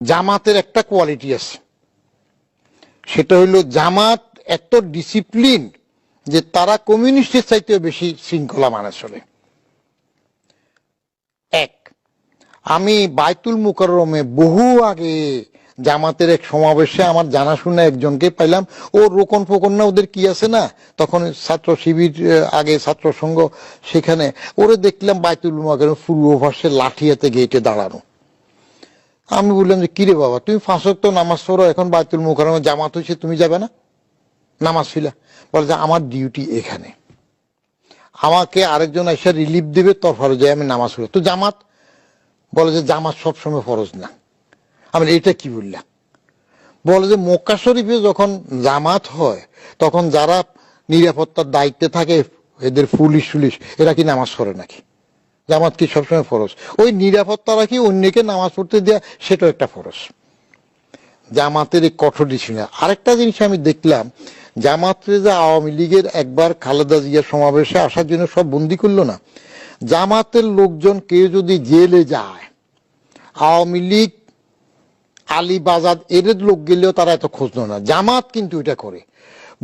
জামাতের একটা কোয়ালিটি আছে, সেটা হইল জামাত এত ডিসিপ্লিন যে তারা কমিউনিস্টের চাইতেও বেশি শৃঙ্খলা মানে চলে। এক, আমি বাইতুল মুকাররমে বহু আগে জামাতের এক সমাবেশে আমার জানাশোনা একজনকে পাইলাম, ও রোকন ফোকন না ওদের কি আছে না তখন ছাত্র শিবির, আগে ছাত্র সংঘ, সেখানে ওরে দেখলাম বাইতুল মুকাররম পূর্ব পাশে লাঠি হাতে গেটে দাঁড়ানো। আমি বললাম যে কিরে বাবা, তুমি 5 ওয়াক্ত নামাজ পড়ো, এখন বাইতুল মুকাররমে জামাত হয়েছে, তুমি যাবে না নামাজ ফিলা? বলে যে আমার ডিউটি এখানে, আমাকে আরেকজন এসে রিলিফ দেবে, তোর ফরজে আমি নামাজ পড়ি। তো জামাত বলে যে জামাত সবসময় ফরজ না। আমি এটা কি বললাম? বলে যে মক্কা শরীফে যখন জামাত হয় তখন যারা নিরাপত্তার দায়িত্বে থাকে, এদের পুলিশ টুলিশ, এরা কি নামাজ পড়ে নাকি? জামাত কি সবসময় ফরজ? ওই নিরাপত্তা রাখি অন্যকে নামাজ পড়তে দেয়া, সেটাও একটা ফরজ। জামাতের এই কঠোর ডিসিপ্লিন। আরেকটা জিনিস আমি দেখলাম, জামাতের যে আওয়ামী লীগের একবার খালেদা জিয়া সমাবেশে আসার জন্য সব বন্দি করলো না, জামাতের লোকজন কেউ যদি জেলে যায়, আওয়ামী লীগ আলীবাজার এদের লোক গেলেও তারা এত খোঁজ না। জামাত কিন্তু এটা করে।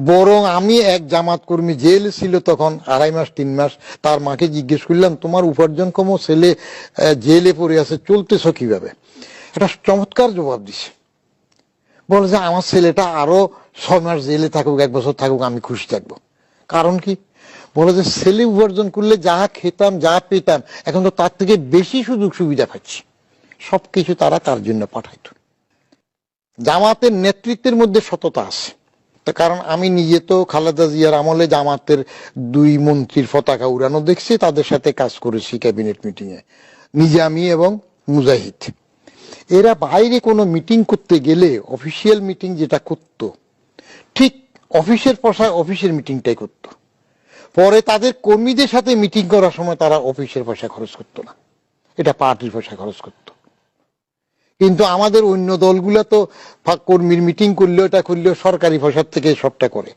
বরং আমি এক জামাত কর্মী জেল ছিল তখন 2.5 মাস 3 মাস, তার মাকে জিজ্ঞেস করলাম তোমার উপার্জন কম, ছেলে জেলে পড়ে আছে, চলতেছ কিভাবে? এটা চমৎকার জবাব দিছে। বলে যে আমার ছেলেটা আরো 6 মাস জেলে থাকুক, 1 বছর থাকুক, আমি খুশি থাকবো। কারণ কি? বলে যে ছেলে উপার্জন করলে যা খেতাম যা পেতাম, এখন তো তার থেকে বেশি সুযোগ সুবিধা পাচ্ছি। সবকিছু তারা তার জন্য পাঠাইতো। জামাতের নেতৃত্বের মধ্যে সততা আছে, কারণ আমি নিজে তো খালেদা জিয়ার আমলে জামাতের 2 মন্ত্রীর পতাকা উড়ানো দেখছি, তাদের সাথে কাজ করেছি ক্যাবিনেট মিটিং এ, নিজামী এবং মুজাহিদ। এরা বাইরে কোনো মিটিং করতে গেলে অফিসিয়াল মিটিং যেটা করত, ঠিক অফিসের পয়সায় অফিসের মিটিংটাই করত। পরে তাদের কর্মীদের সাথে মিটিং করার সময় তারা অফিসের পয়সা খরচ করতো না, এটা পার্টির পয়সা খরচ করতো। কিন্তু আমাদের অন্য দলগুলা তো কর্মীর মিটিং করলেও এটা করলেও সরকারি পয়সার থেকে সবটা করে।